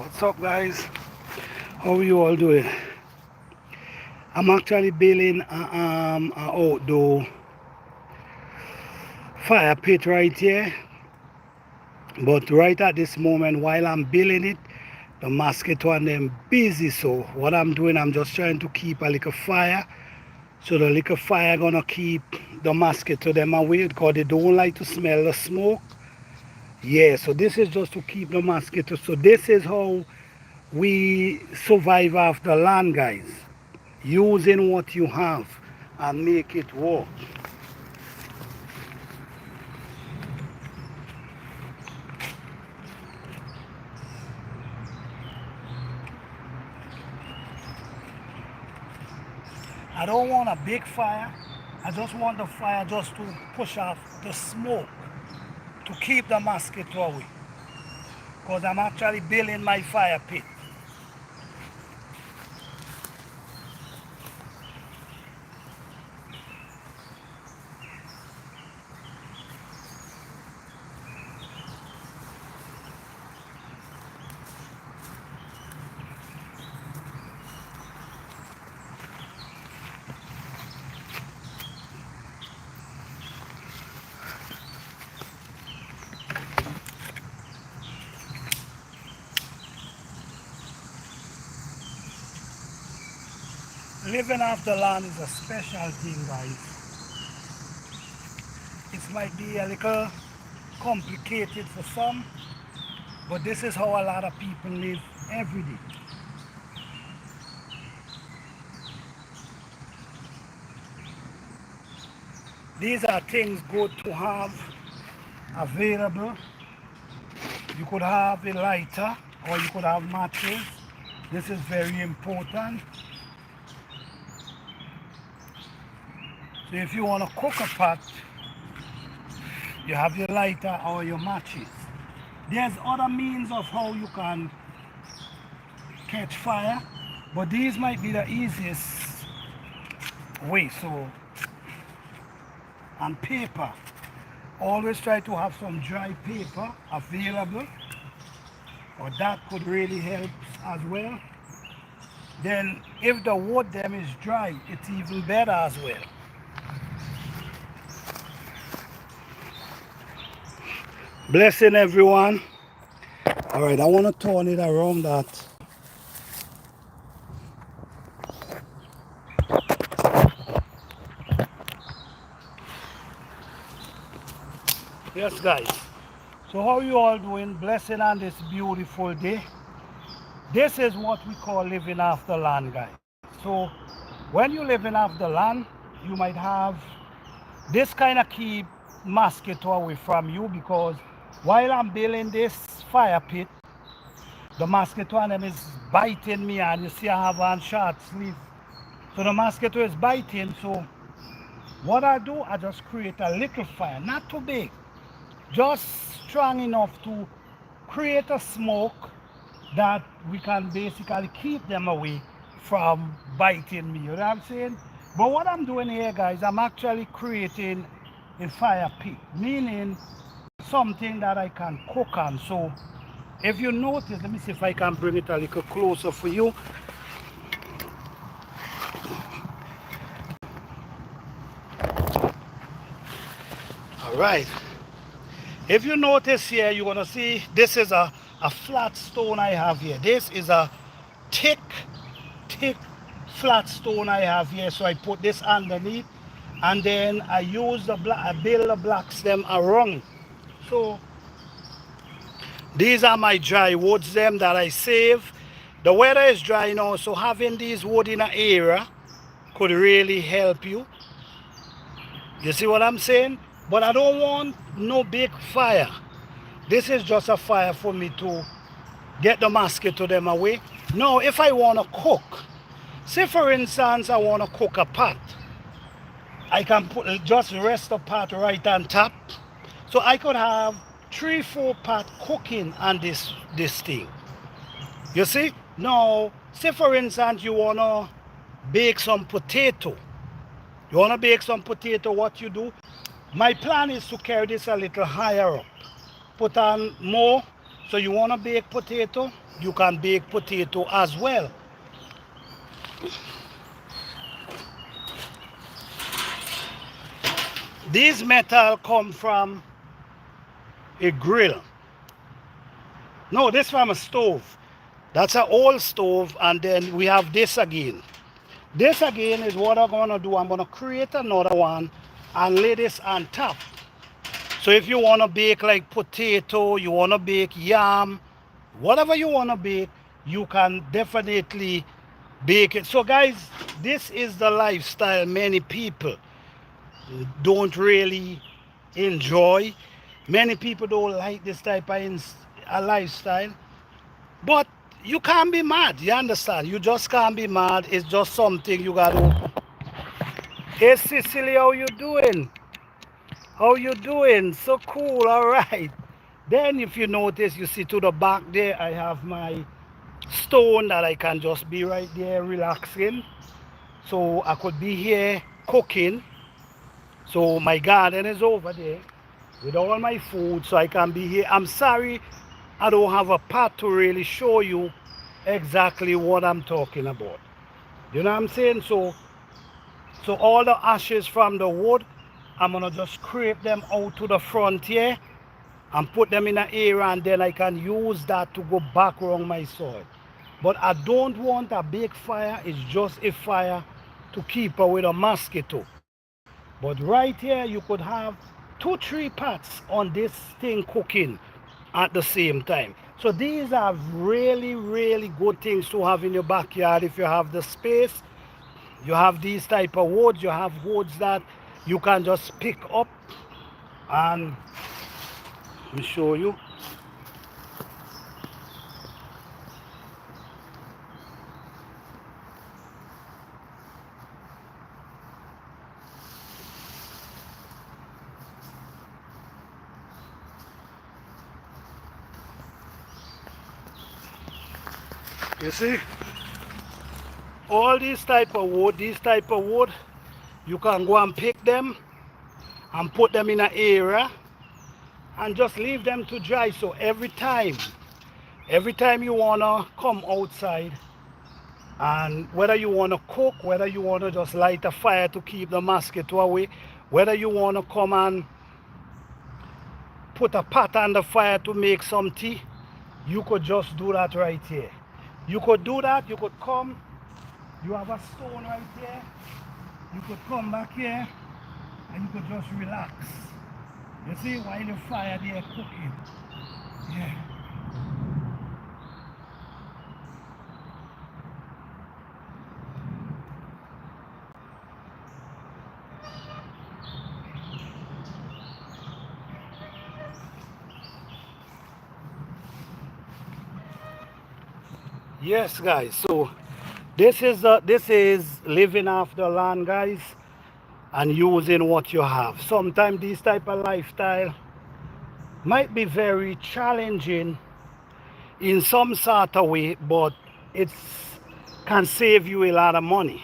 What's up, guys? How are you all doing? I'm actually building a outdoor fire pit right here, but right at this moment while I'm building it, the mosquito and them busy. So what I'm doing, I'm just trying to keep a little fire, so the little fire gonna keep the mosquito them away because they don't like to smell the smoke. Yeah, so this is just to keep the mosquito. So this is how we survive off the land, guys, using what you have and make it work. I don't want a big fire. I just want the fire just to push off the smoke to keep the mosquito away, because I'm actually building my fire pit. Living off the land is a special thing, guys. It might be a little complicated for some, but this is how a lot of people live every day. These are things good to have available. You could have a lighter or you could have matches. This is very important. So if you want to cook a pot, you have your lighter or your matches. There's other means of how you can catch fire, but these might be the easiest way. So, and paper. Always try to have some dry paper available, or that could really help as well. Then if the wood them is dry, it's even better as well. Blessing everyone. All right, I want to turn it around that. Yes, guys. So how you all doing? Blessing on this beautiful day. This is what we call living off the land, guys. So when you're living off the land, you might have this kind of keep mosquito away from you, because while I'm building this fire pit, the mosquito and them is biting me, and you see I have on short sleeve. So the mosquito is biting. So what I do, I just create a little fire, not too big, just strong enough to create a smoke that we can basically keep them away from biting me. You know what I'm saying? But what I'm doing here, guys, I'm actually creating a fire pit, meaning something that I can cook on. So if you notice, let me see if I can bring it a little closer for you. All right. If you notice here, you're gonna see this is a flat stone I have here. This is a thick flat stone I have here. So I put this underneath, and then I use I build the blocks them around. So these are my dry woods them that I save. The weather is dry now, so having these wood in an area could really help you. You see what I'm saying? But I don't want no big fire. This is just a fire for me to get the mosquito them away. Now, if I want to cook, say for instance, I want to cook a pot, I can just rest the pot right on top. So I could have 3-4 pot cooking on this thing. You see? Now, say for instance, you want to bake some potato. You want to bake some potato, what you do? My plan is to carry this a little higher up. Put on more So you want to bake potato, you can bake potato as well. These metal come from a grill. No, this from a stove. That's an old stove, and then we have this again. This again is what I'm gonna do. I'm gonna create another one and lay this on top. So if you wanna bake like potato, you wanna bake yam, whatever you wanna bake, you can definitely bake it. So guys, this is the lifestyle many people don't really enjoy. Many people don't like this type of a lifestyle. But you can't be mad, you understand? You just can't be mad. It's just something you gotta. Hey Cicely, how you doing? How you doing? So cool, alright. Then if you notice, you see to the back there, I have my stone that I can just be right there relaxing. So I could be here cooking. So my garden is over there with all my food, so I can be here. I'm sorry I don't have a pot to really show you exactly what I'm talking about. You know what I'm saying? So all the ashes from the wood, I'm gonna just scrape them out to the front here and put them in an area, and then I can use that to go back around my soil. But I don't want a big fire. It's just a fire to keep away the mosquito. But right here you could have 2-3 pots on this thing cooking at the same time. So these are really good things to have in your backyard if you have the space. You have these type of woods. You have woods that you can just pick up, and let me show you. You see, all these type of wood, you can go and pick them and put them in an area and just leave them to dry. So every time you wanna come outside, and whether you wanna cook, whether you wanna just light a fire to keep the mosquito away, whether you wanna come and put a pot on the fire to make some tea, you could just do that right here. You could do that. You could come, you have a stone right here, you could come back here and you could just relax. You see, while the fire there cooking. Yeah. Yes guys, so this is living off the land, guys, and using what you have. Sometimes this type of lifestyle might be very challenging in some sort of way, but it can save you a lot of money.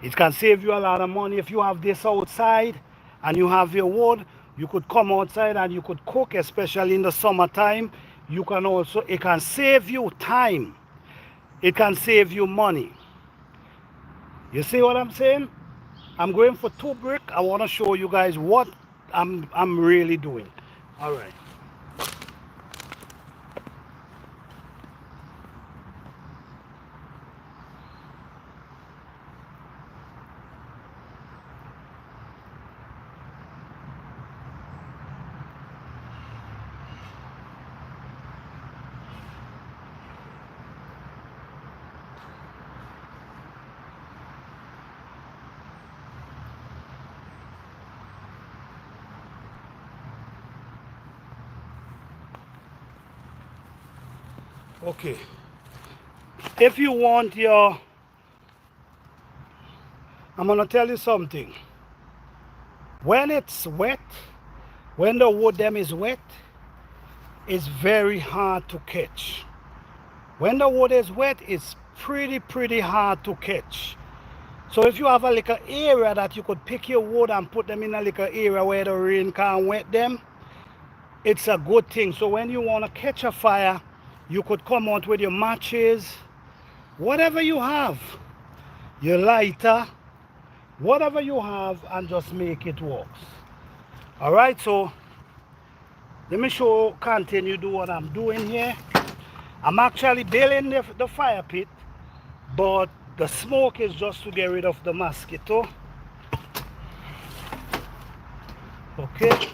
It can save you a lot of money. If you have this outside and you have your wood, you could come outside and you could cook, especially in the summertime. You can also, it can save you time. It can save you money. You see what I'm saying? I'm going for 2 brick. I want to show you guys what I'm really doing. All right. Okay. If you want your, I'm going to tell you something. When it's wet, when the wood them is wet, it's very hard to catch. When the wood is wet, it's pretty hard to catch. So if you have a little area that you could pick your wood and put them in a little area where the rain can't wet them, it's a good thing. So when you want to catch a fire, you could come out with your matches, whatever you have, your lighter, whatever you have, and just make it work. All right, so let me continue do what I'm doing here. I'm actually building the fire pit, but the smoke is just to get rid of the mosquito. Okay.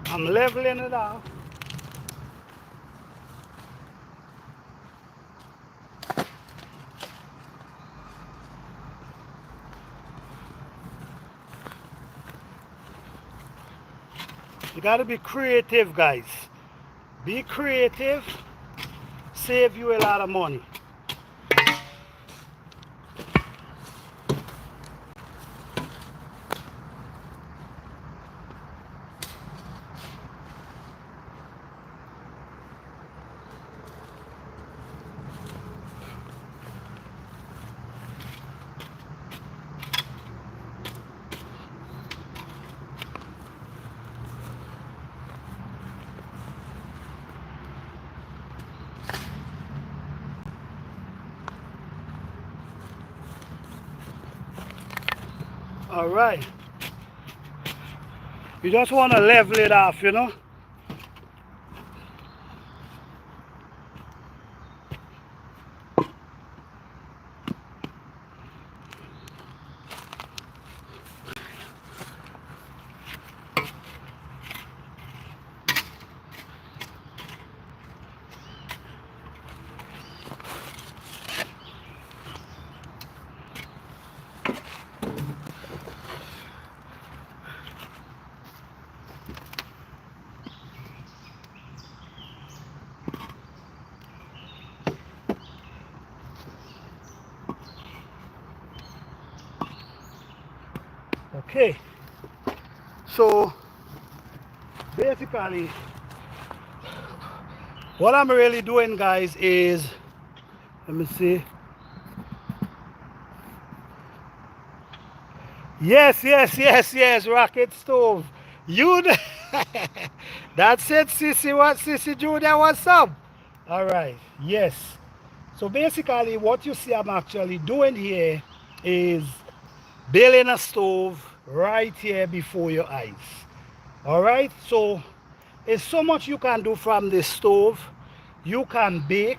I'm leveling it out. You got to be creative, guys. Be creative, save you a lot of money. All right. You just want to level it off, you know. Okay. So basically, what I'm really doing, guys, is, let me see. Yes, rocket stove. You, that's it, Sissy. What, Sissy Junior? What's up? All right. Yes. So basically, what you see I'm actually doing here is building a stove right here before your eyes. All right. So there's so much you can do from this stove. You can bake,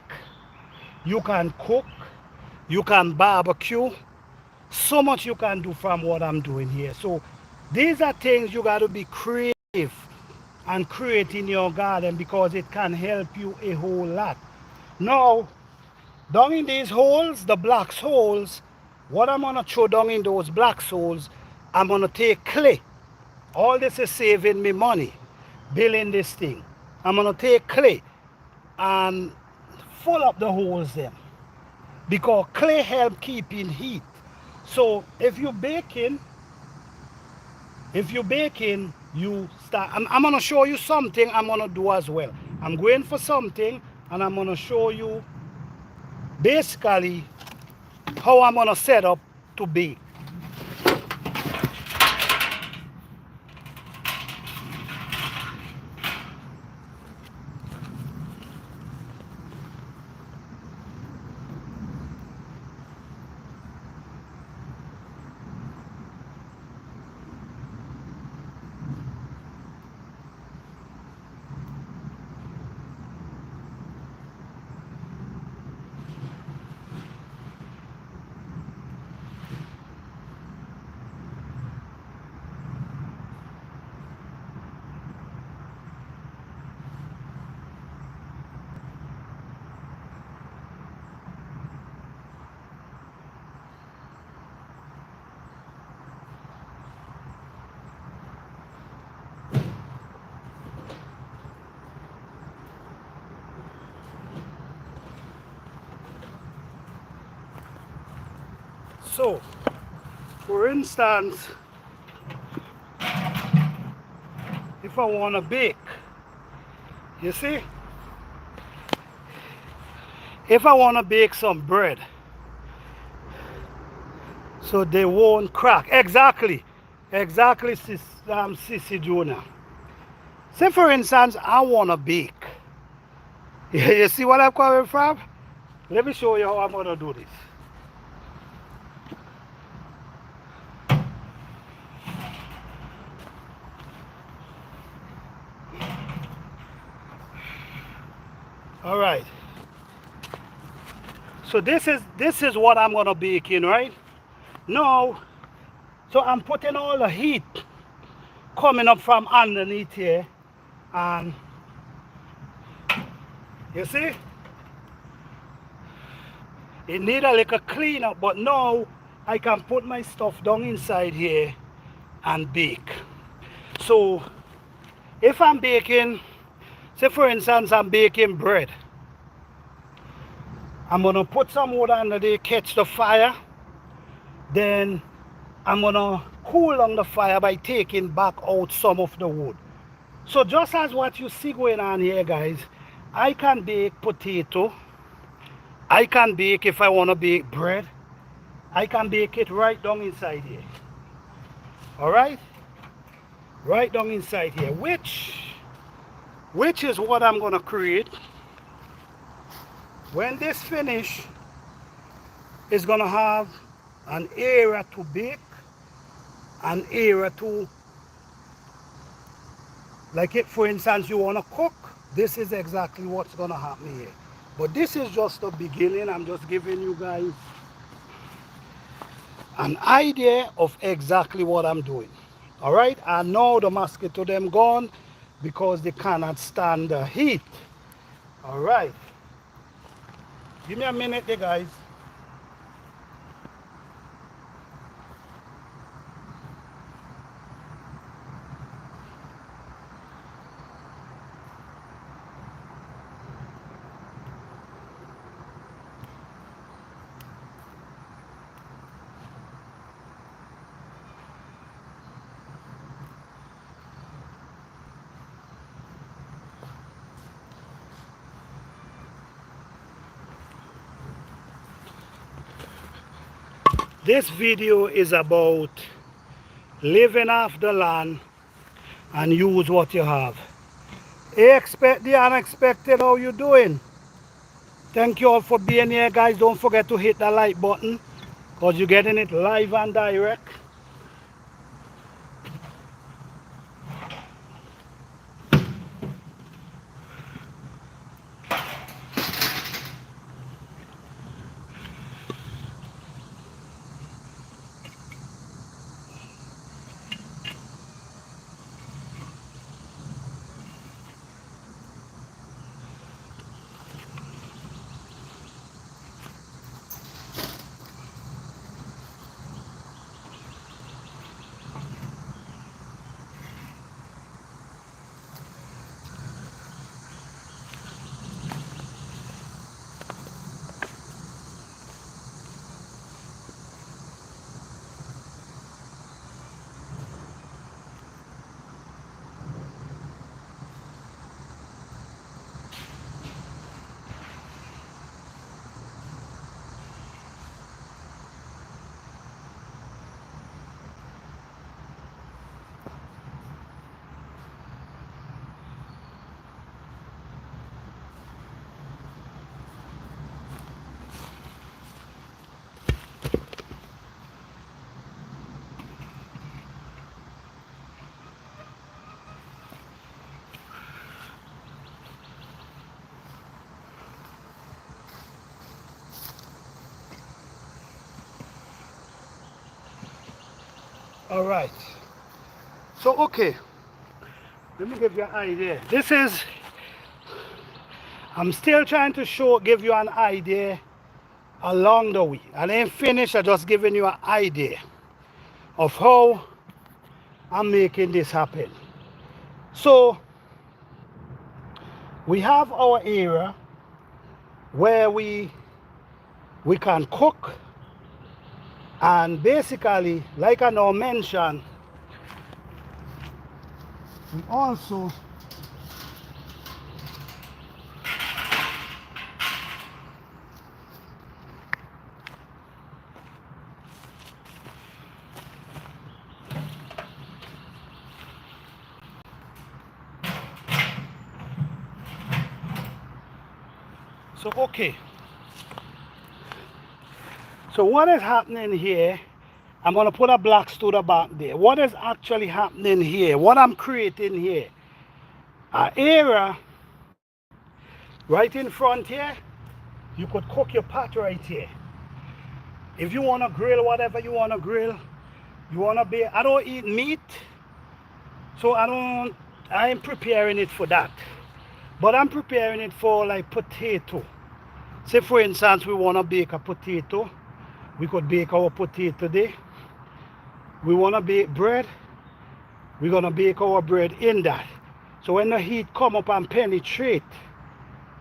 you can cook, you can barbecue. So much you can do from what I'm doing here. So these are things you got to be creative and create in your garden because it can help you a whole lot. Now, down in these holes, the black holes, what I'm gonna throw down in those black holes, I'm gonna take clay. All this is saving me money, building this thing. I'm gonna take clay and full up the holes then because clay help keeping heat. So if you're baking, you start. I'm gonna show you something I'm gonna do as well. I'm going for something and I'm gonna show you basically how I'm gonna set up to bake. So For instance, if I want to bake, you see, if I want to bake some bread so they won't crack. Exactly. Exactly, Sissy Junior. Say for instance, I want to bake. You see what I'm coming from? Let me show you how I'm going to do this. All right. So this is what I'm going to bake in, right? Now, so I'm putting all the heat coming up from underneath here, and you see, it need a little cleanup, but now I can put my stuff down inside here and bake. So if I'm baking, say for instance I'm baking bread, I'm gonna put some water under there, catch the fire, then I'm gonna cool down the fire by taking back out some of the wood. So just as what you see going on here, guys, I can bake potato, I can bake, if I want to bake bread, I can bake it right down inside here. All right, right down inside here, which is what I'm going to create. When this finish, is going to have an area to bake, an area to, like it, for instance, you want to cook, this is exactly what's going to happen here. But this is just the beginning. I'm just giving you guys an idea of exactly what I'm doing. All right, I know the mosquito them gone because they cannot stand the heat. All right, give me a minute there, guys. This video is about living off the land and use what you have. Expect the unexpected. How you doing? Thank you all for being here, guys. Don't forget to hit the like button because you're getting it live and direct. All right. So, okay. Let me give you an idea. I'm still trying to give you an idea along the way. I ain't finished, I'm just giving you an idea of how I'm making this happen. So, we have our area where we can cook And basically, like I now mentioned, we also so okay. So what is happening here? I'm gonna put a black studer back there. What is actually happening here? What I'm creating here? An area right in front here. You could cook your pot right here. If you wanna grill whatever you wanna grill, you wanna be. I don't eat meat, so I ain't preparing it for that. But I'm preparing it for like potato. Say for instance, we wanna bake a potato. We could bake our potato there. We wanna bake bread. We're gonna bake our bread in that. So when the heat come up and penetrate,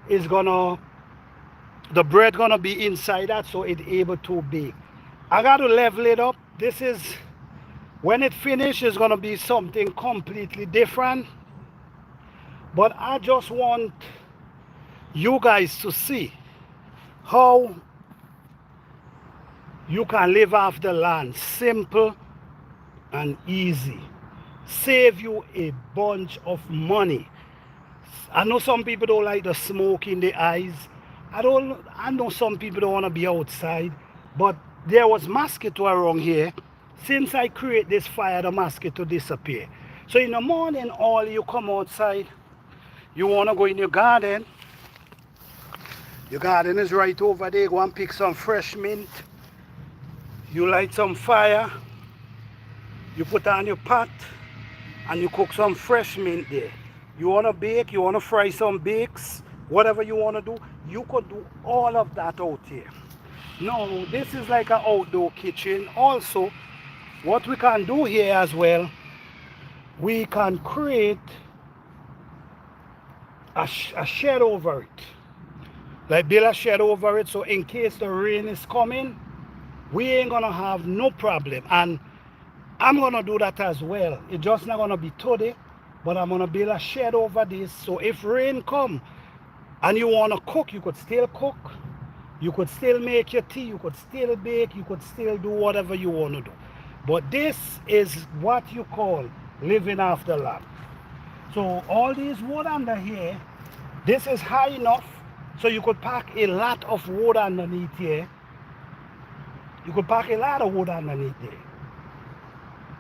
it's gonna the bread gonna be inside that, so it's able to bake. I gotta level it up. This is when it finishes, gonna be something completely different. But I just want you guys to see how you can live off the land simple and easy. Save you a bunch of money. I know some people don't like the smoke in the eyes. I know some people don't want to be outside, but there was mosquito around here. Since I create this fire, the mosquito disappear. So in the morning, all you come outside, you want to go in your garden. Your garden is right over there. Go and pick some fresh mint. You light some fire. You put on your pot and you cook some fresh mint there. You want to bake, you want to fry some bakes, whatever you want to do, you could do all of that out here. Now, this is like an outdoor kitchen. Also, what we can do here as well, we can create a shed over it. Like build a shed over it, so in case the rain is coming, we ain't gonna have no problem. And I'm gonna do that as well. It's just not gonna be today, but I'm gonna build a shed over this, so if rain come and you wanna cook, you could still cook, you could still make your tea, you could still bake, you could still do whatever you wanna do. But this is what you call living off the land. So all these wood under here, this is high enough so you could pack a lot of wood underneath here. You could pack a lot of wood underneath there.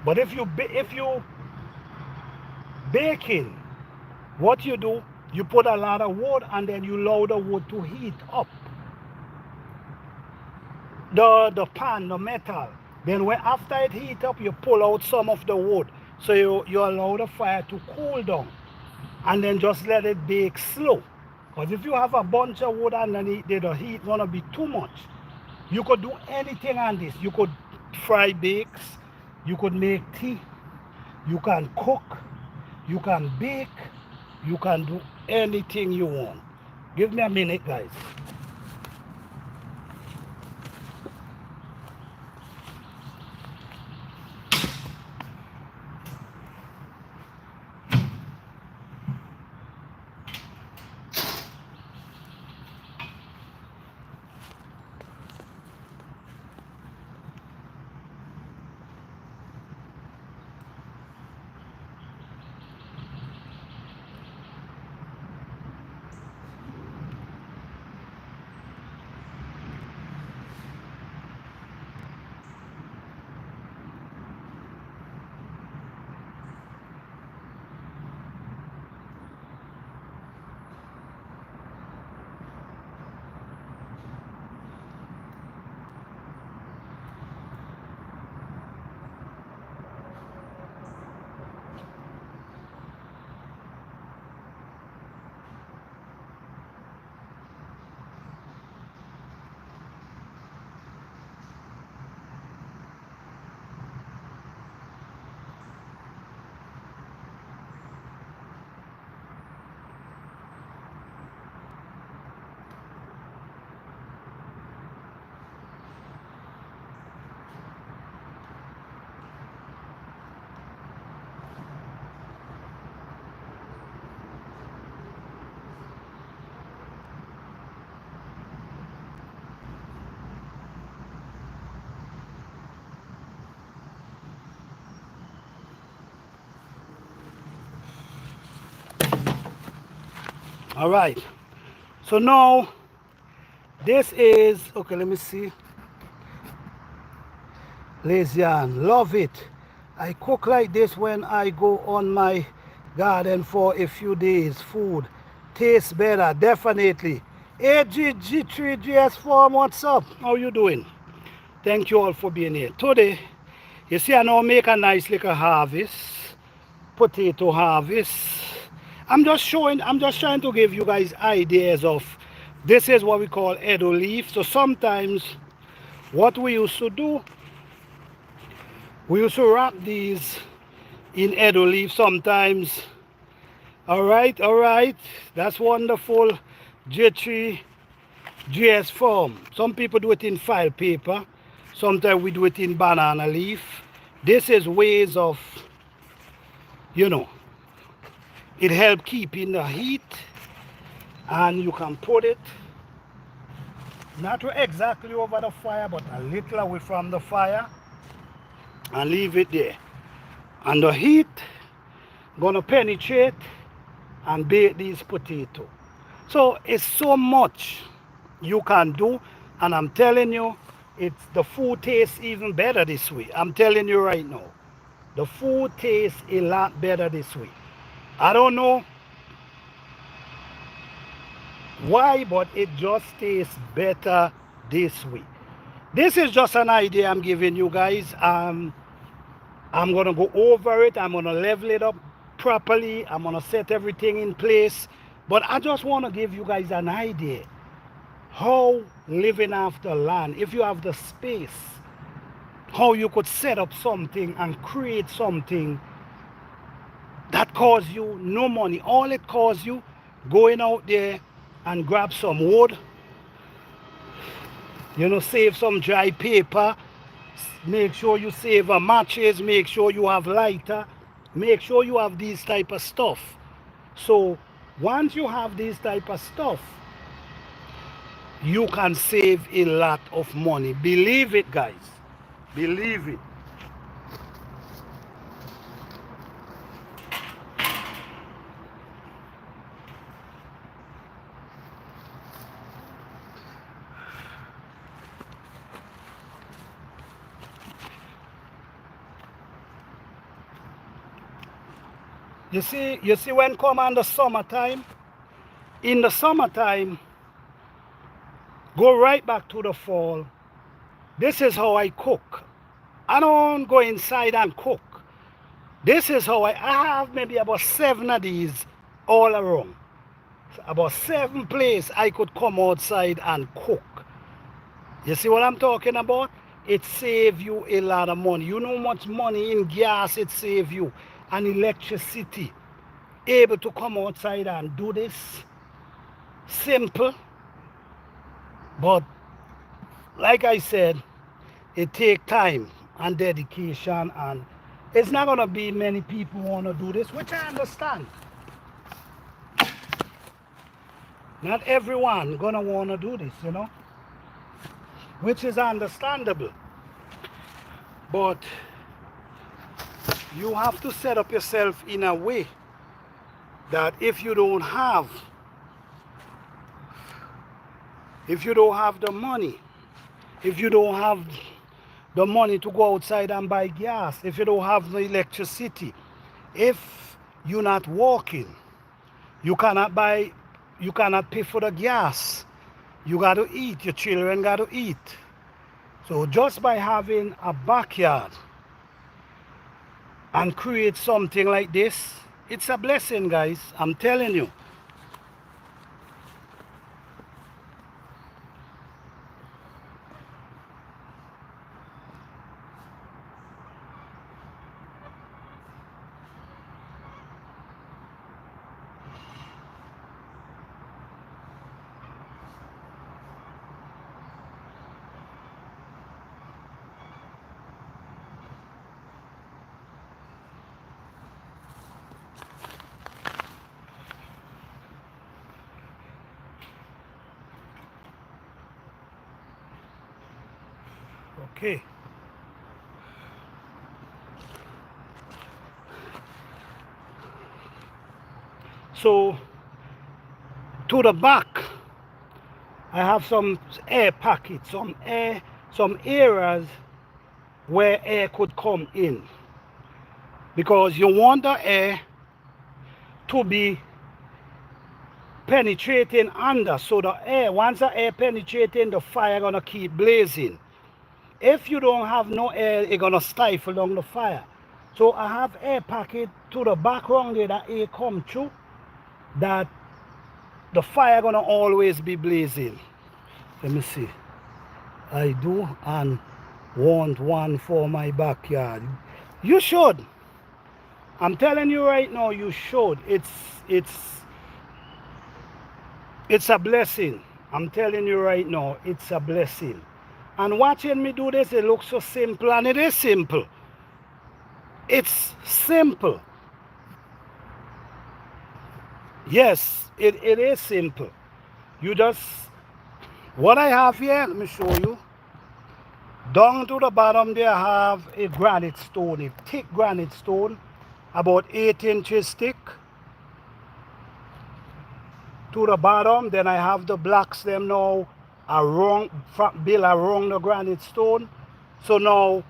But if you baking, what you do, you put a lot of wood and then you allow the wood to heat up the pan, the metal. Then when after it heat up, you pull out some of the wood. So you allow the fire to cool down and then just let it bake slow. Because if you have a bunch of wood underneath there, the heat gonna be too much. You could do anything on this. You could fry bakes, you could make tea, you can cook, you can bake, you can do anything you want. Give me a minute, guys. All right. So now this is, okay, let me see. Lazian, love it. I cook like this when I go on my garden for a few days. Food tastes better, definitely. AGG3GS Farm, what's up? How you doing? Thank you all for being here. Today, you see I now make a nice little harvest, potato harvest. I'm just trying to give you guys ideas of, this is what we call edo leaf. So sometimes what we used to do, we used to wrap these in edo leaf sometimes. All right, that's wonderful. J3 GS form. Some people do it in file paper. Sometimes we do it in banana leaf. This is ways of, you know, it helps keeping the heat, and you can put it not exactly over the fire, but a little away from the fire, and leave it there. And the heat gonna penetrate and bake these potatoes. So it's so much you can do, and I'm telling you, the food tastes even better this way. I'm telling you right now, the food tastes a lot better this way. I don't know why, but it just tastes better this way. This is just an idea I'm giving you guys. I'm gonna go over it. I'm gonna level it up properly. I'm gonna set everything in place. But I just want to give you guys an idea how living after land, if you have the space, how you could set up something and create something that costs you no money. All it costs you going out there and grab some wood, save some dry paper, make sure you save a matches, make sure you have lighter, make sure you have these type of stuff. So once you have these type of stuff, you can save a lot of money. Believe it, guys. Believe it. You see when come on the summertime, in the summertime, go right back to the fall. This is how I cook. I don't go inside and cook. This is how I have maybe about 7 of these all around. About 7 places I could come outside and cook. You see what I'm talking about? It saves you a lot of money. You know how much money in gas it saves you, and electricity. Able to come outside and do this. Simple. But like I said, it takes time and dedication, and it's not going to be many people who want to do this, which I understand. Not everyone going to want to do this, which is understandable. But you have to set up yourself in a way that if you don't have the money, if you don't have the money to go outside and buy gas, if you don't have the electricity, if you're not working, you cannot pay for the gas. You got to eat. Your children got to eat. So just by having a backyard and create something like this, it's a blessing, guys. I'm telling you. Okay. So To the back, I have some air pockets, some areas where air could come in. Because you want the air to be penetrating under. So the air, once the air penetrating, the fire gonna keep blazing. If you don't have no air, it's gonna stifle down the fire. So I have air pocket to the background there that air come through, that the fire gonna always be blazing. Let me see. I do and want one for my backyard. You should. I'm telling you right now, you should. It's a blessing. I'm telling you right now, it's a blessing. And watching me do this, it looks so simple, and it is simple. It's simple. Yes, it is simple. You just, what I have here, let me show you. Down to the bottom there, I have a granite stone, a thick granite stone, about 8 inches thick. To the bottom, then I have the blocks them now around, built around the granite stone. So now,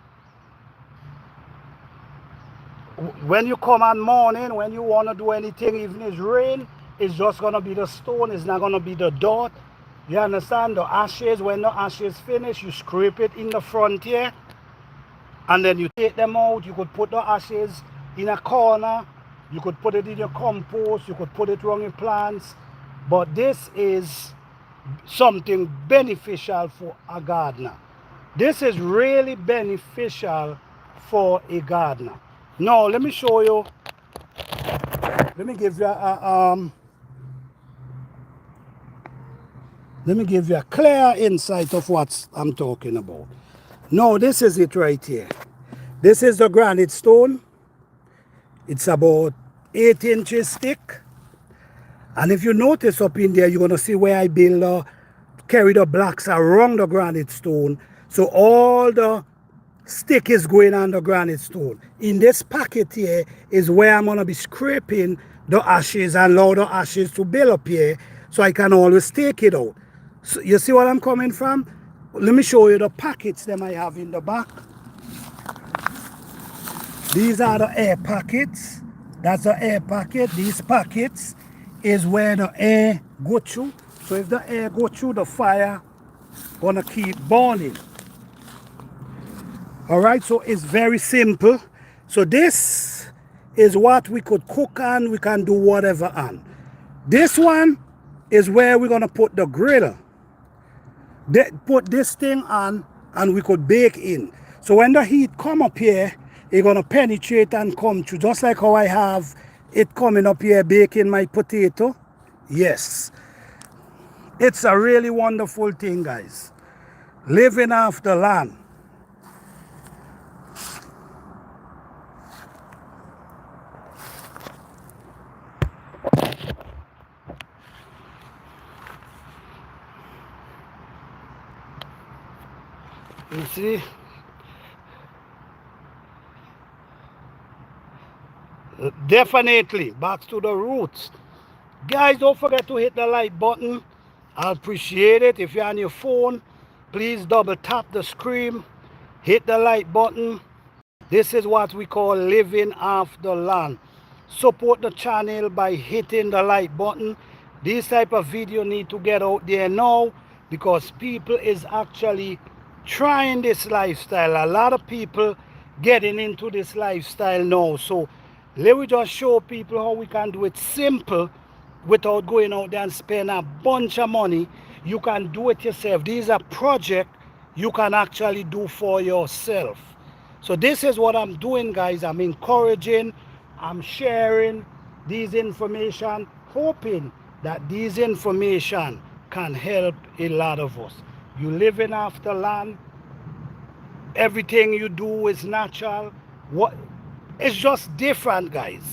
when you come on morning, when you want to do anything, even if it's rain, it's just going to be the stone, it's not going to be the dirt. You understand? The ashes, when the ashes finish, you scrape it in the front here, and then you take them out. You could put the ashes in a corner, you could put it in your compost, you could put it around your plants. But this is something beneficial for a gardener. This is really beneficial for a gardener. Now, let me show you. Let me give you a clear insight of what I'm talking about. Now, this is it right here. This is the granite stone. It's about 8 inches thick. And if you notice up in there, you're going to see where I carry the blocks around the granite stone. So all the stick is going on the granite stone. In this pocket here is where I'm going to be scraping the ashes and allow the ashes to build up here, so I can always take it out. So you see what I'm coming from? Let me show you the pockets them I have in the back. These are the air pockets. That's the air pocket. These pockets is where the air go through. So if the air go through, the fire gonna keep burning. All right, so it's very simple. So this is what we could cook on, we can do whatever on. This one is where we're gonna put the grill. Put this thing on and we could bake in. So when the heat come up here, it's gonna penetrate and come through, just like how I have it coming up here baking my potato. Yes, it's a really wonderful thing, guys. Living off the land. You see? Definitely back to the roots. Guys, don't forget to hit the like button. I appreciate it. If you're on your phone, please double tap the screen, hit the like button. This is what we call living off the land. Support the channel by hitting the like button. This type of video need to get out there now, because people is actually trying this lifestyle. A lot of people getting into this lifestyle now. So let me just show people how we can do it simple without going out there and spend a bunch of money. You can do it yourself. These are projects you can actually do for yourself. So this is what I'm doing, guys. I'm encouraging, I'm sharing these information, hoping that these information can help a lot of us. You living after land, everything you do is natural. It's just different, guys.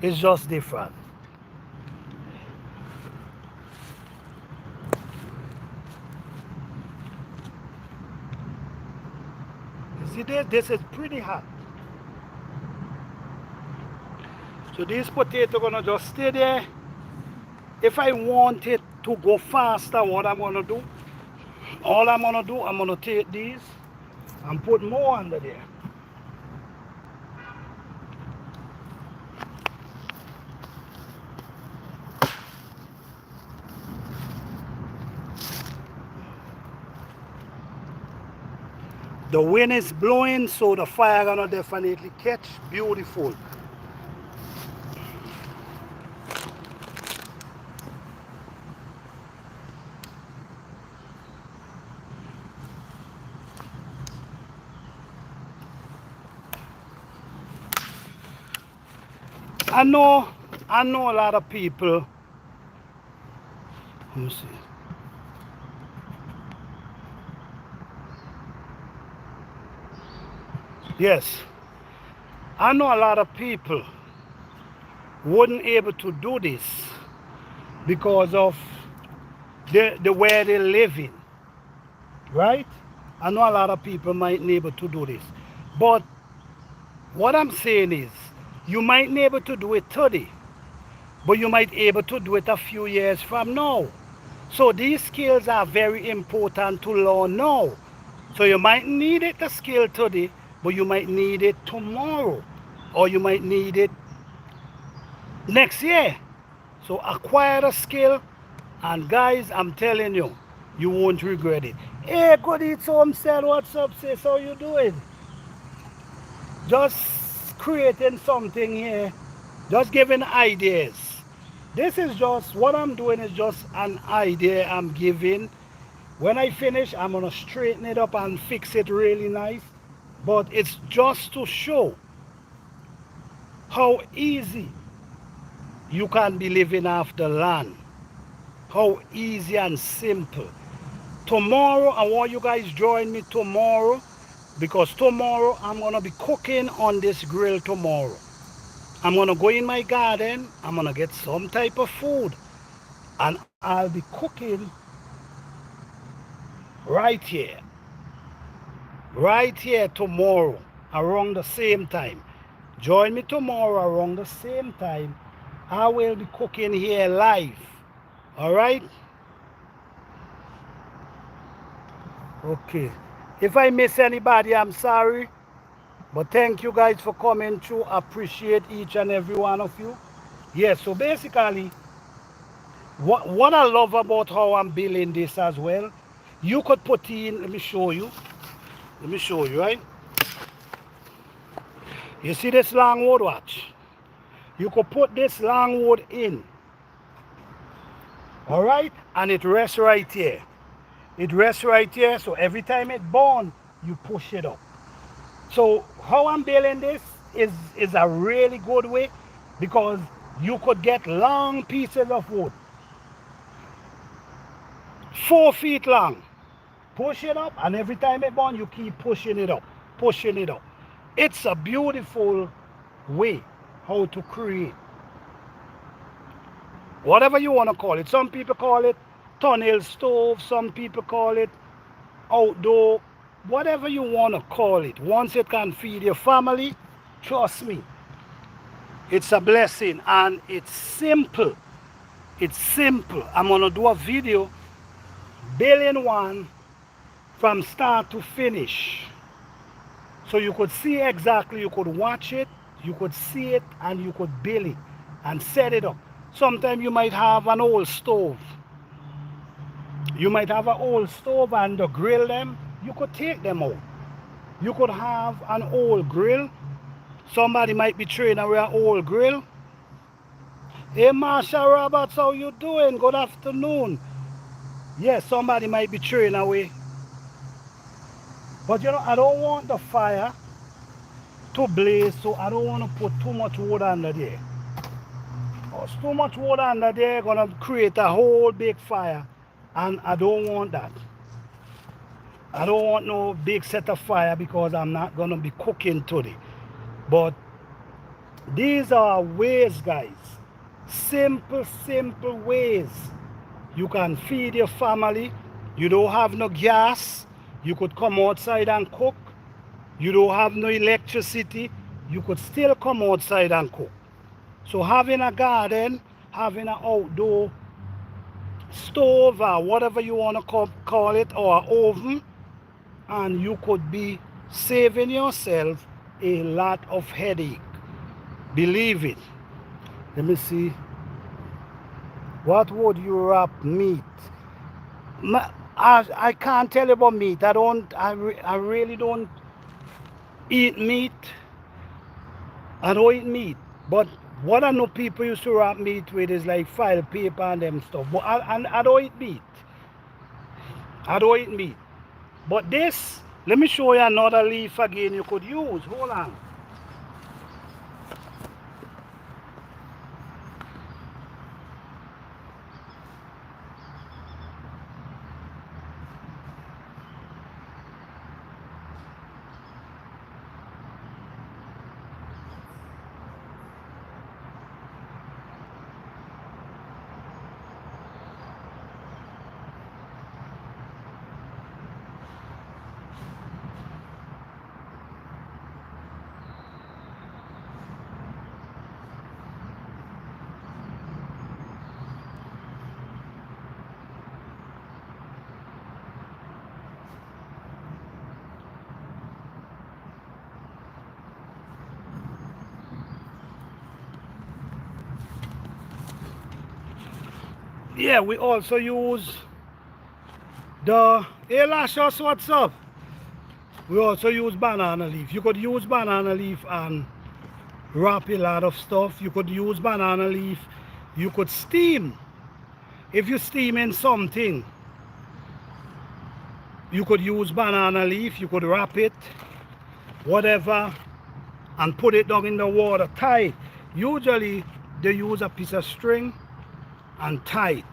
It's just different. See, this is pretty hot. So these potatoes are gonna just stay there If I want it to go faster, what I'm gonna do, all I'm gonna do, I'm gonna take these and put more under there. The wind is blowing, so the fire gonna definitely catch. Beautiful. I know, I know a lot of people. Let me see. Yes, I know a lot of people wouldn't able to do this because of the way they're living, right? I know a lot of people might be able to do this, but what I'm saying is, you might be able to do it today, but you might be able to do it a few years from now. So these skills are very important to learn now. So you might need it, the skill today, but you might need it tomorrow, or you might need it next year. So acquire a skill, and guys, I'm telling you, you won't regret it. Hey, good eat home said, what's up, sis? How you doing? Just creating something here, just giving ideas. This is just, what I'm doing is just an idea I'm giving. When I finish, I'm gonna straighten it up and fix it really nice. But it's just to show how easy you can be living off the land. How easy and simple. Tomorrow, I want you guys join me tomorrow, because tomorrow I'm gonna be cooking on this grill tomorrow. I'm gonna go in my garden, I'm gonna get some type of food, and I'll be cooking right here tomorrow around the same time. Join me tomorrow around the same time. I will be cooking here live. All right? Okay. If I miss anybody, I'm sorry. But thank you guys for coming through. Appreciate each and every one of you. Yes, so basically, what I love about how I'm building this as well, you could put in, let me show you. Let me show you, right? You see this long wood, watch? You could put this long wood in. All right? And it rests right here. It rests right here, so every time it burns, you push it up. So how I'm building this is a really good way, because you could get long pieces of wood, 4 feet long. Push it up, and every time it burns, you keep pushing it up, pushing it up. It's a beautiful way how to create. Whatever you want to call it. Some people call it tunnel stove, some people call it outdoor, whatever you want to call it. Once it can feed your family, trust me, it's a blessing, and it's simple. It's simple. I'm going to do a video building one from start to finish. So you could see exactly, you could watch it, you could see it, and you could build it and set it up. Sometimes you might have an old stove. You might have an old stove and the grill them, you could take them out. You could have an old grill. Somebody might be training with an old grill. Hey, Marsha Roberts, how you doing? Good afternoon. Yes, somebody might be training away. But you know, I don't want the fire to blaze, so I don't want to put too much wood under there. Because too much wood under there gonna create a whole big fire, and I don't want that. I don't want no big set of fire, because I'm not gonna be cooking today. But these are ways, guys. Simple, simple ways. You can feed your family. You don't have no gas, you could come outside and cook. You don't have no electricity, you could still come outside and cook. So having a garden, having an outdoor stove or whatever you want to call it, or oven, and you could be saving yourself a lot of headache. Believe it. Let me see. What would you wrap meat? I can't tell you about meat. I really don't eat meat. I don't eat meat. But what I know people used to wrap meat with is like file paper and them stuff. But I don't eat meat. I don't eat meat. But this, let me show you another leaf again you could use. Hold on. Yeah, we also use the, hey Lashos, what's up? We also use banana leaf. You could use banana leaf and wrap a lot of stuff. You could use banana leaf. You could steam. If you're steaming something, you could use banana leaf. You could wrap it, whatever, and put it down in the water, tie it. Usually they use a piece of string and tie it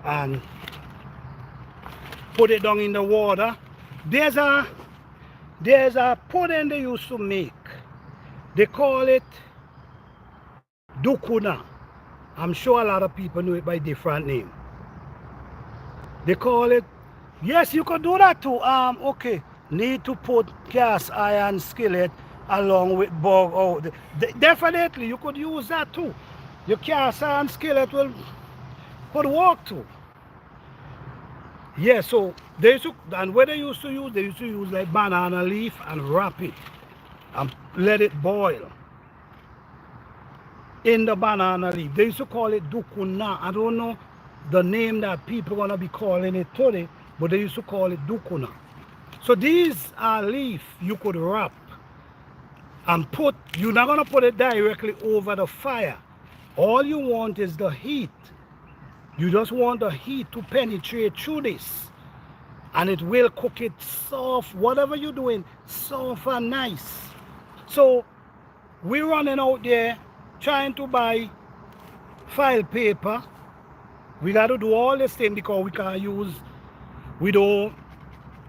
and put it down in the water. There's a pudding they used to make. They call it dukuna. I'm sure a lot of people know it by different name. They call it, yes, you could do that too. Okay, need to put cast iron skillet along with bug. Oh, definitely you could use that too. Your cast iron skillet could work too. Yeah, so they used to, and what they used to use like banana leaf and wrap it and let it boil in the banana leaf. They used to call it dukuna. I don't know the name that people gonna be calling it today, but they used to call it dukuna. So these are leaf you could wrap and put. You're not gonna put it directly over the fire. All you want is the heat. You just want the heat to penetrate through this, and it will cook it soft. Whatever you're doing, soft and nice. So we're running out there trying to buy file paper. We got to do all this thing because we don't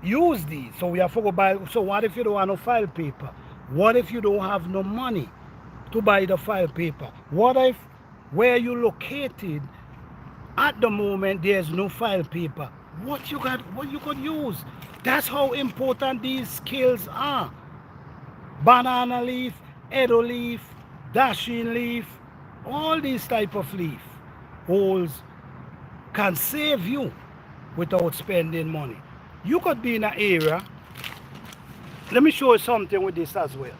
use these. So we have to go buy. So what if you don't have no file paper? What if you don't have no money to buy the file paper? What if where you located at the moment there's no file paper? What you could use? That's how important these skills are. Banana leaf, edo leaf, dashing leaf, all these type of leaf holes can save you without spending money. You could be in an area. Let me show you something with this as well.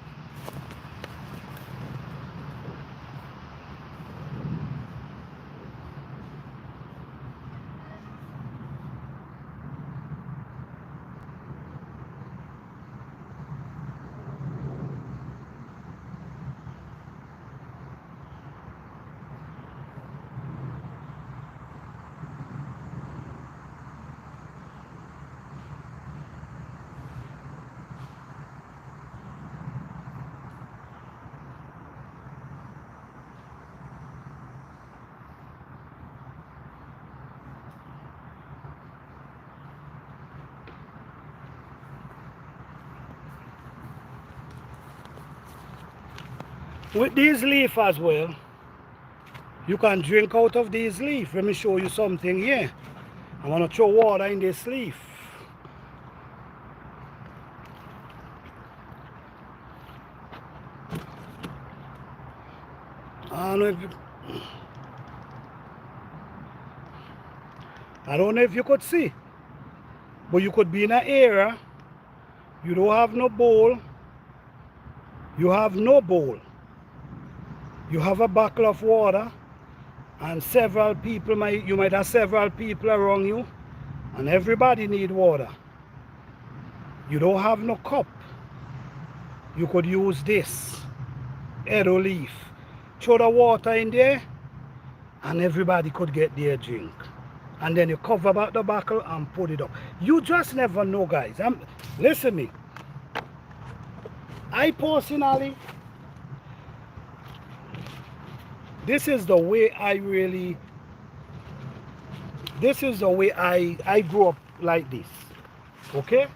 With these leaf as well, you can drink out of these leaf. Let me show you something here. I want to throw water in this leaf. I don't know if you, I don't know if you could see, but you could be in an area, you don't have no bowl, you have no bowl. You have a bottle of water, and you might have several people around you, and everybody need water. You don't have no cup. You could use this arrow leaf. Throw the water in there, and everybody could get their drink. And then you cover back the bottle and put it up. You just never know, guys. Listen me. I personally, this is the way I grew up like this. Okay?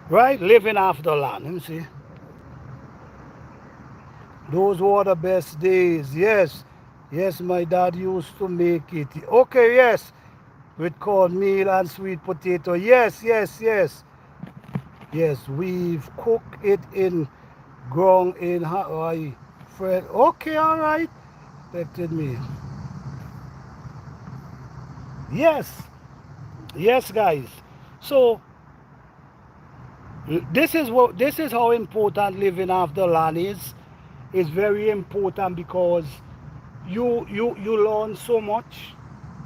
Right? Living off the land. Let me see. Those were the best days. Yes. Yes, my dad used to make it. Okay, yes. With cornmeal and sweet potato. Yes, yes, yes. Yes, we've cooked it in ground in Hawaii. Okay, all right. Expected me. Yes. Yes, guys. So this is how important living off the land is. It's very important because you learn so much.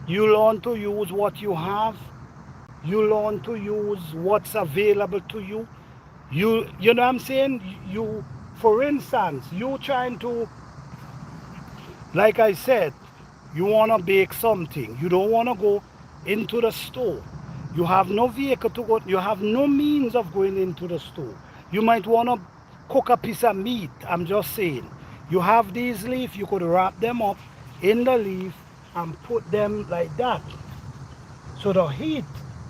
You learn to use what you have. You learn to use what's available to you. You know what I'm saying? For instance, you trying to, like I said, you want to bake something. You don't want to go into the store. You have no vehicle to go. You have no means of going into the store. You might want to cook a piece of meat. I'm just saying. You have these leaves. You could wrap them up in the leaf and put them like that. So the heat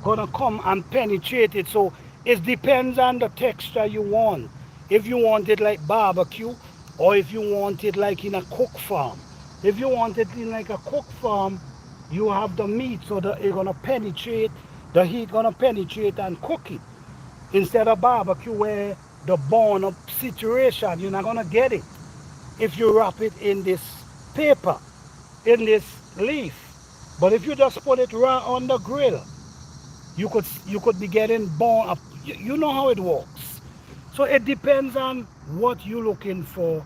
gonna come and penetrate it. So it depends on the texture you want. If you want it like barbecue, or if you want it like in a cook farm. If you want it in like a cook farm, you have the meat, so that it's gonna penetrate, the heat gonna penetrate and cook it. Instead of barbecue where the burn up situation, you're not gonna get it if you wrap it in this paper, in this leaf. But if you just put it right on the grill, you could be getting burned up. You know how it works. So it depends on what you're looking for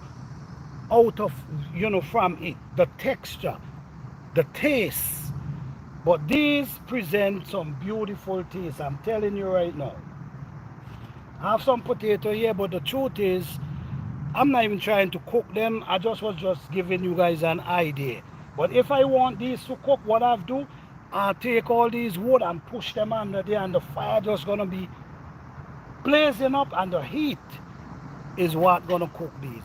out of, from it, the texture, the taste. But these present some beautiful taste. I'm telling you right now. I have some potato here, but the truth is, I'm not even trying to cook them. I was just giving you guys an idea. But if I want these to cook, what I do, I take all these wood and push them under there, and the fire just gonna be blazing up, and the heat is what gonna cook these.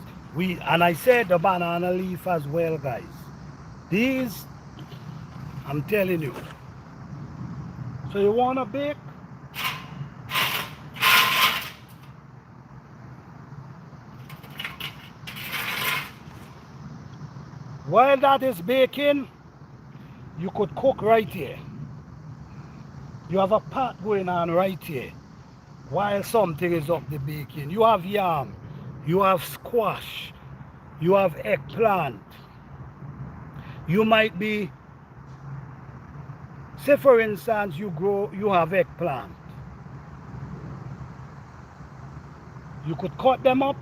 And I said the banana leaf as well, guys. These, I'm telling you. So you wanna bake? While that is baking, you could cook right here. You have a pot going on right here while something is up the baking. You have yam, you have squash, you have eggplant. You might be, say for instance, you have eggplant. You could cut them up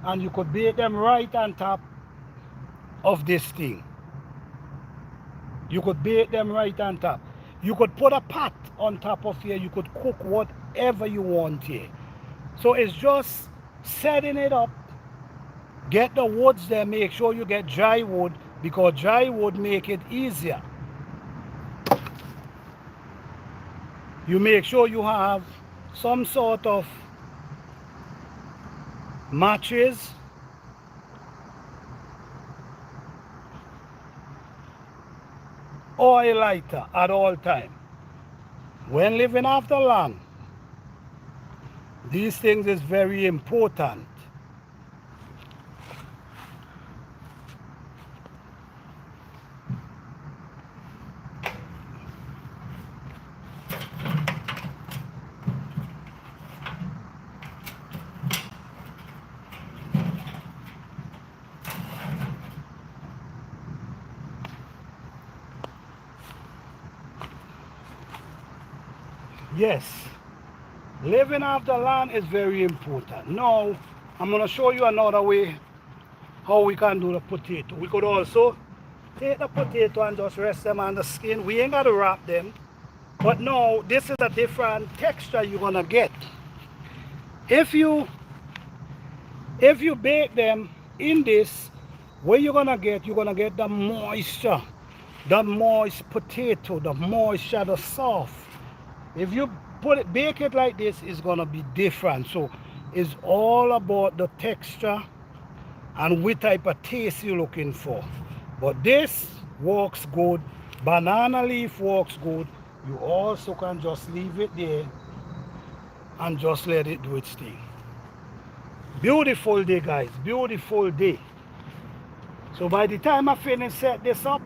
and you could bake them right on top of this thing. You could bake them right on top. You could put a pot on top of here. You could cook whatever you want here. So it's just setting it up. Get the woods there. Make sure you get dry wood, because dry wood make it easier. You make sure you have some sort of matches, or a lighter at all time. When living off the land, these things is very important. Yes, living off the land is very important. Now, I'm going to show you another way how we can do the potato. We could also take the potato and just rest them on the skin. We ain't got to wrap them. But no, this is a different texture you're going to get. If you bake them in this, what you're going to get, the moisture, the moist potato, the moisture, the soft. If you bake it like this, it's going to be different. So it's all about the texture and what type of taste you're looking for. But this works good. Banana leaf works good. You also can just leave it there and just let it do its thing. Beautiful day, guys. Beautiful day. So by the time I finish set this up,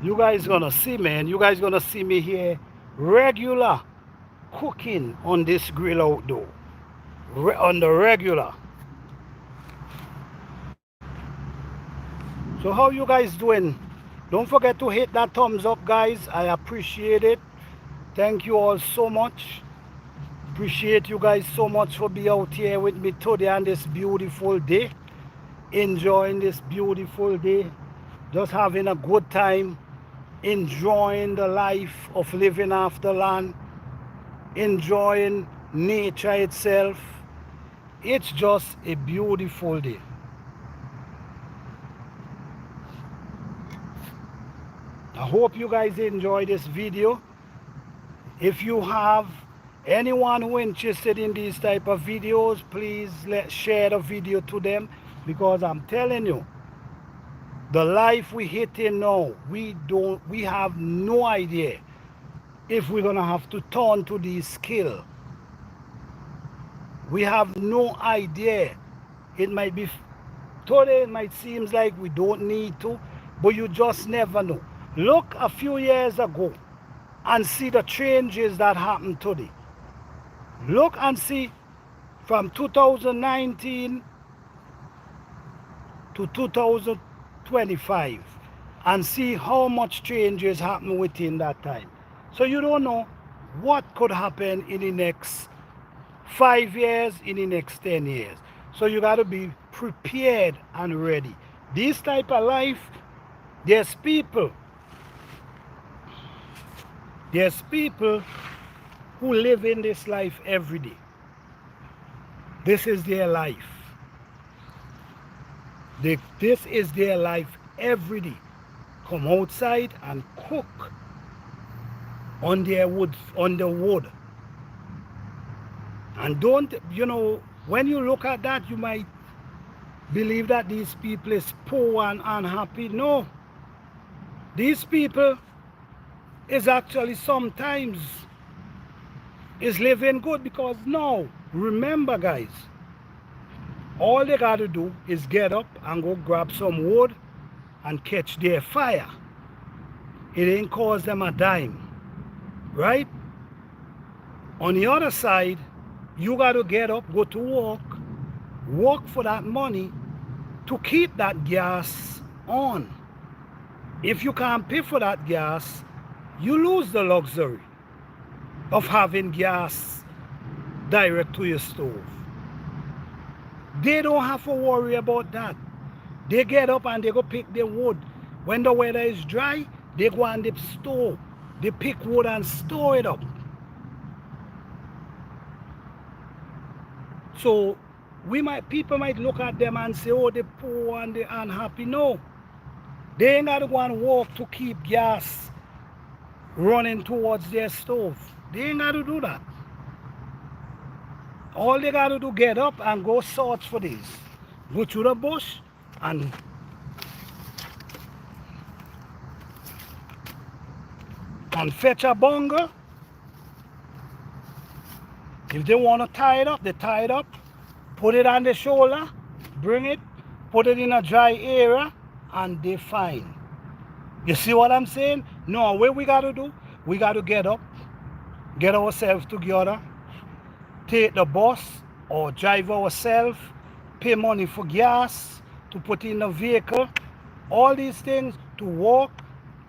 you guys gonna see, man. You guys gonna see me here regular cooking on this grill outdoor. On the regular. So how you guys doing? Don't forget to hit that thumbs up, guys. I appreciate it. Thank you all so much. Appreciate you guys so much for being out here with me today on this beautiful day. Enjoying this beautiful day. Just having a good time. Enjoying the life of living off the land. Enjoying nature itself. It's just a beautiful day. I hope you guys enjoy this video. If you have anyone who interested in these type of videos, please share the video to them, because I'm telling you, the life we hitting now, we have no idea if we're gonna have to turn to these skills. We have no idea. It might be today, it might seem like we don't need to, but you just never know. Look a few years ago and see the changes that happened today. Look and see from 2019 to 2025 and see how much changes happen within that time. So you don't know what could happen in the next 5 years, in the next 10 years. So you got to be prepared and ready. This type of life, there's people who live in this life every day. This is their life. This is their life every day. Come outside and cook on their wood, on the wood. And don't, when you look at that, you might believe that these people is poor and unhappy. No. These people is actually sometimes is living good, because now, remember guys, all they got to do is get up and go grab some wood and catch their fire. It ain't cost them a dime, right? On the other side, you got to get up, go to work for that money to keep that gas on. If you can't pay for that gas, you lose the luxury of having gas direct to your stove. They don't have to worry about that. They get up and they go pick their wood. When the weather is dry, they go and they store. They pick wood and store it up. So people might look at them and say, oh, they're poor and they're unhappy. No. They ain't got to go and work to keep gas running towards their stove. They ain't got to do that. All they got to do, get up and go search for this. Go to the bush and fetch a bunga. If they want to tie it up, they tie it up. Put it on the shoulder, bring it, put it in a dry area, and they're fine. You see what I'm saying? No, what we got to do, we got to get up, get ourselves together, take the bus or drive ourselves, pay money for gas to put in the vehicle, all these things to walk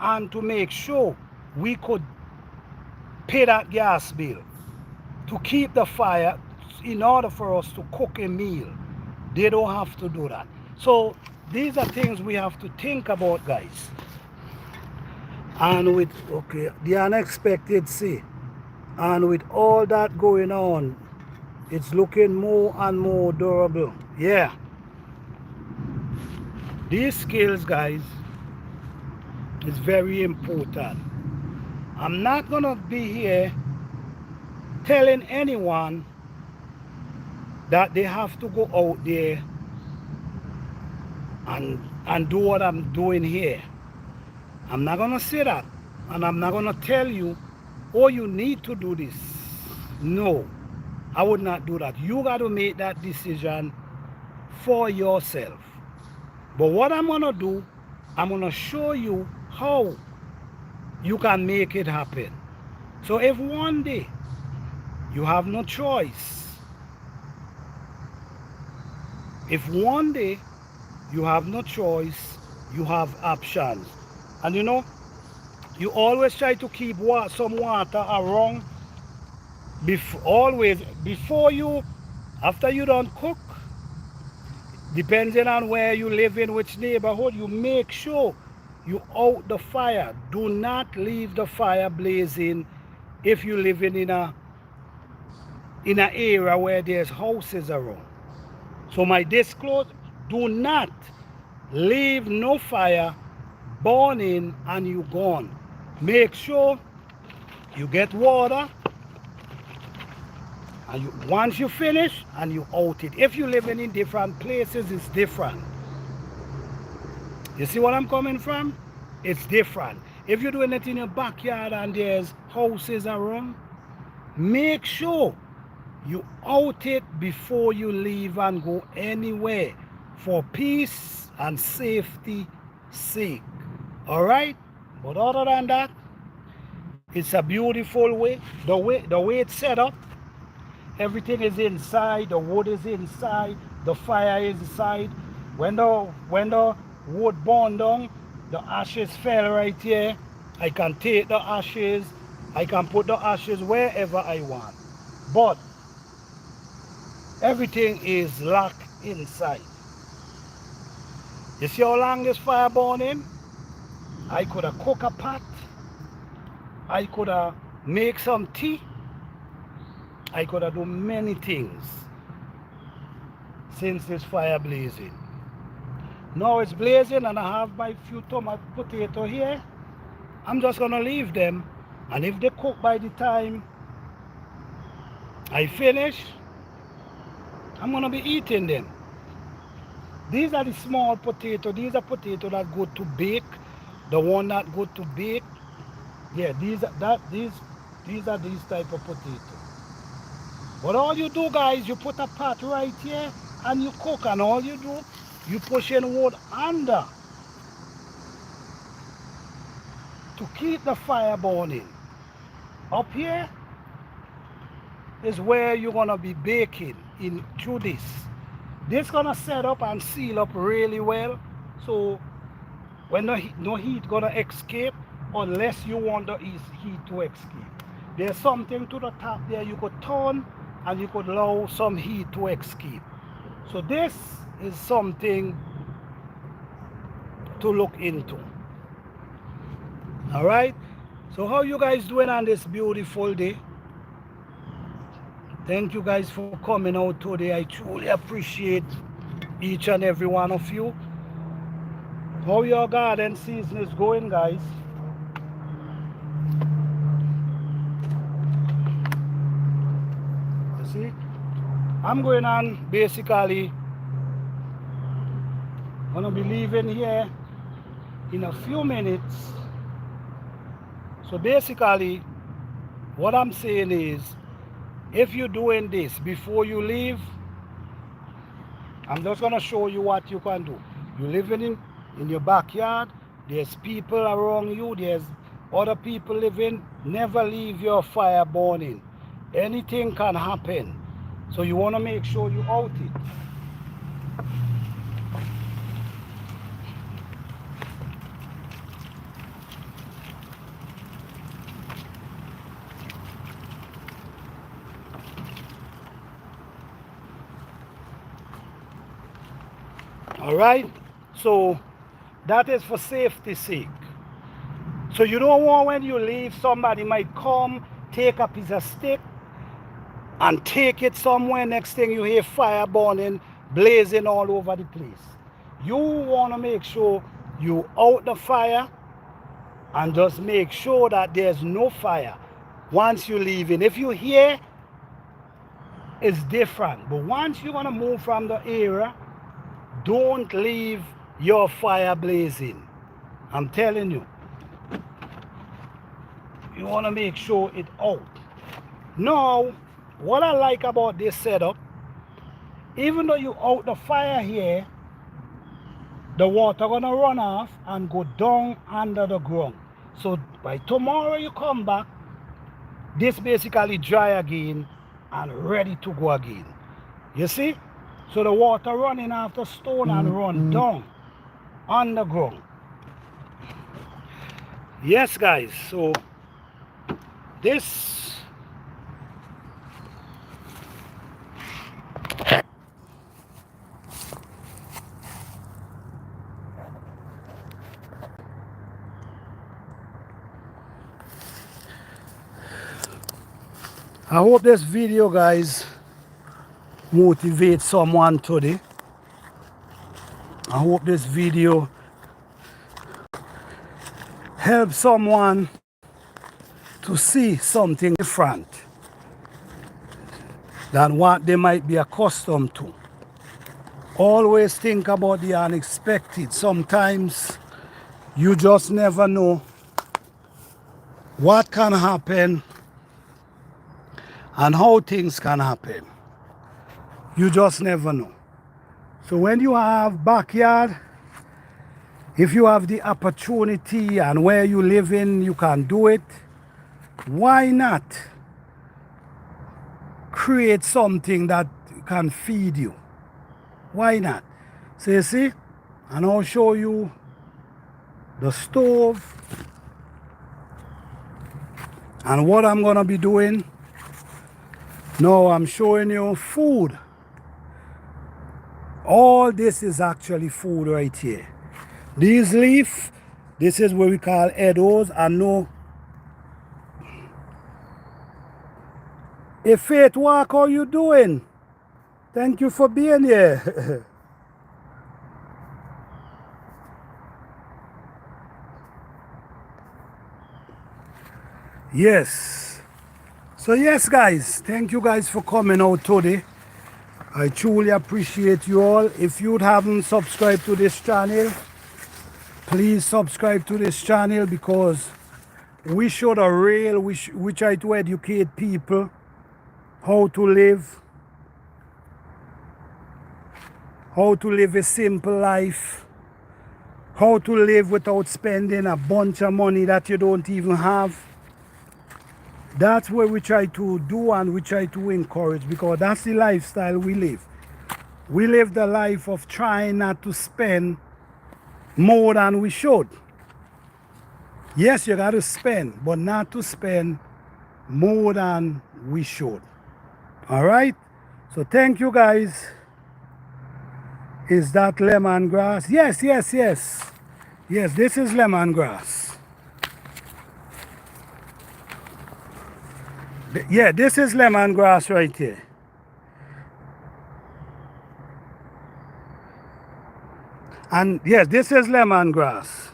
and to make sure we could pay that gas bill, to keep the fire in order for us to cook a meal. They don't have to do that. So these are things we have to think about, guys. And with, okay, the unexpected, see, and with all that going on, it's looking more and more durable. Yeah. These skills, guys, is very important. I'm not gonna be here telling anyone that they have to go out there and do what I'm doing here. I'm not gonna say that. And I'm not gonna tell you, oh, you need to do this. No, I would not do that. You got to make that decision for yourself. But what I'm gonna do, I'm gonna show you how you can make it happen. So if one day you have no choice, if one day you have no choice, you have options. And you know, you always try to keep some water around always before you, after you don't cook, depending on where you live in, which neighborhood, you make sure you out the fire. Do not leave the fire blazing if you're living in an area where there's houses around. So my disclosure, do not leave no fire burning and you gone. Make sure you get water, and once you finish and you out it. If you're living in different places, it's different. You see what I'm coming from? It's different. If you're doing it in your backyard and there's houses around, make sure you out it before you leave and go anywhere, for peace and safety sake. All right? But other than that, it's a beautiful way. The way it's set up, everything is inside, the wood is inside, the fire is inside. When the wood burned down, the ashes fell right here. I can take the ashes, I can put the ashes wherever I want. But everything is locked inside. You see how long this fire burning? I could have cooked a pot, I could have make some tea, I could have done many things since this fire blazing. Now it's blazing and I have my few tomato potato here. I'm just gonna leave them, and if they cook by the time I finish, I'm gonna be eating them. These are the small potato. These are potato that good to bake. The one that good to bake, yeah, these are these type of potato. But all you do, guys, you put a pot right here and you cook, and all you do, you push in wood under to keep the fire burning. Up here is where you're gonna be baking in through this. This gonna set up and seal up really well, so when no heat gonna escape, unless you want the heat to escape. There's something to the top there you could turn and you could allow some heat to escape. So this is something to look into. All right, so how you guys doing on this beautiful day? Thank you guys for coming out today. I truly appreciate each and every one of you. How your garden season is going, guys? You see, I'm going on basically gonna be leaving here in a few minutes. So basically what I'm saying is, if you're doing this before you leave, I'm just gonna show you what you can do. You're living in your backyard, there's people around you, there's other people living. Never leave your fire burning. Anything can happen, so you want to make sure you out it. All right. So that is for safety sake. So you don't want when you leave, somebody might come, take a piece of stick and take it somewhere. Next thing you hear fire burning, blazing all over the place. You want to make sure you out the fire and just make sure that there's no fire once you leave in. If you hear, it's different. But once you're going to move from the area, don't leave your fire blazing. I'm telling you. You want to make sure it's out. Now, what I like about this setup, even though you out the fire here, the water gonna run off and go down under the ground. So by tomorrow you come back, this basically dry again and ready to go again. You see? So the water running off the stone and run down underground. Yes, guys. So this I hope this video, guys, motivates someone today. I hope this video helps someone to see something different than what they might be accustomed to. Always think about the unexpected. Sometimes you just never know what can happen and how things can happen. You just never know. So when you have backyard, if you have the opportunity and where you live in, you can do it. Why not create something that can feed you? Why not? So you see, and I'll show you the stove and what I'm gonna be doing. Now I'm showing you food. All this is actually food right here. These leaf, this is what we call edos. And no, hey Faith Walk, how you doing? Thank you for being here. Yes. So yes, guys, thank you guys for coming out today. I truly appreciate you all. If you haven't subscribed to this channel, please subscribe to this channel, because we show the real, we try to educate people how to live a simple life, how to live without spending a bunch of money that you don't even have. That's what we try to do, and we try to encourage, because that's the lifestyle we live. We live the life of trying not to spend more than we should. Yes, you got to spend, but not to spend more than we should. All right? So thank you, guys. Is that lemongrass? Yes, yes, yes. Yes, this is lemongrass. Yeah, this is lemongrass right here. And yes, this is lemongrass.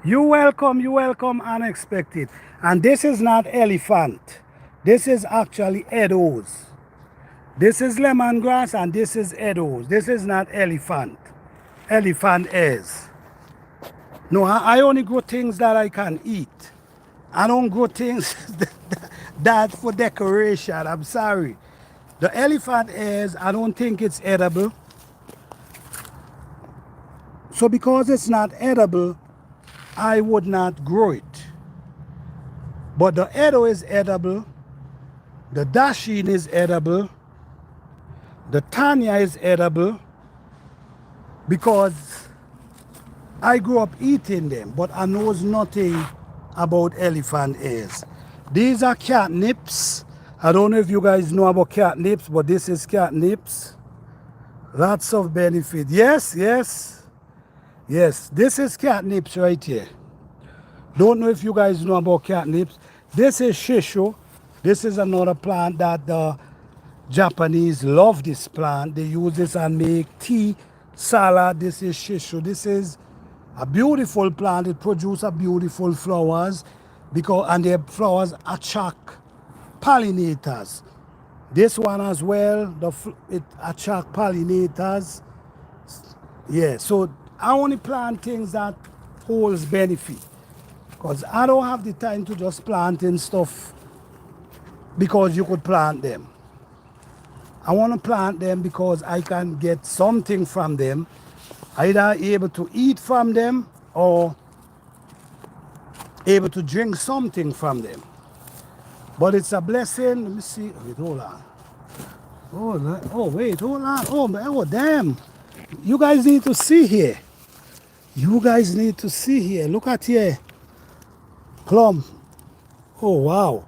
You welcome unexpected. And this is not elephant. This is actually edos. This is lemongrass and this is edos. This is not elephant. Elephant is. No, I only grow things that I can eat. I don't grow things that for decoration. I'm sorry. The elephant is, I don't think it's edible. So because it's not edible, I would not grow it. But the edo is edible. The dashin is edible. The tanya is edible, because I grew up eating them, but I knows nothing about elephant ears. These are catnips. I don't know if you guys know about catnips, but this is catnips. Lots of benefit. Yes, yes, yes. This is catnips right here. Don't know if you guys know about catnips. This is shisho. This is another plant that the Japanese love this plant. They use this and make tea, salad. This is shisho. This is a beautiful plant. It produces a beautiful flowers and their flowers attract pollinators. This one as well, it attract pollinators. Yeah, so I only plant things that holds benefit. Because I don't have the time to just planting stuff because you could plant them. I want to plant them because I can get something from them, either able to eat from them or able to drink something from them. But it's a blessing. Let me see. Wait, hold on. Wait, hold on. Oh, damn. You guys need to see here. You guys need to see here. Look at here. Plum. Oh, wow.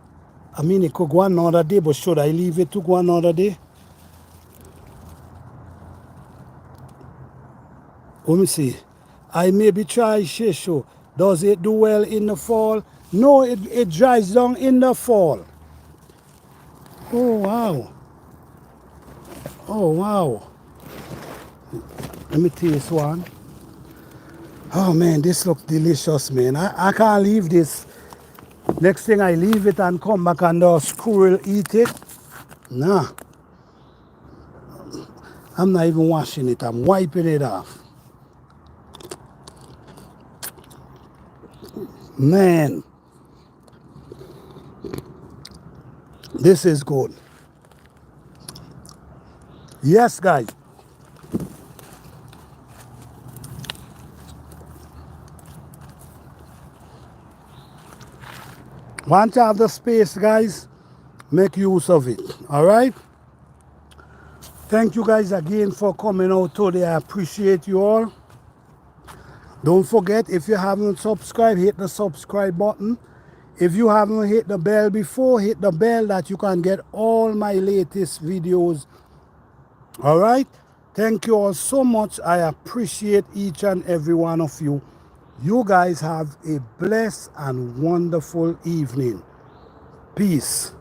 I mean, it could go another day, but should I leave it to go another day? Let me see. I maybe try shisho. Does it do well in the fall? No, it dries down in the fall. Oh, wow. Oh, wow. Let me taste one. Oh, man, this looks delicious, man. I can't leave this. Next thing I leave it and come back and the squirrel eat it. Nah. I'm not even washing it. I'm wiping it off. Man. This is good. Yes, guys. Once you have the space, guys, make use of it. All right? Thank you guys again for coming out today. I appreciate you all. Don't forget, if you haven't subscribed, hit the subscribe button. If you haven't hit the bell before, hit the bell that you can get all my latest videos. All right? Thank you all so much. I appreciate each and every one of you. You guys have a blessed and wonderful evening. Peace.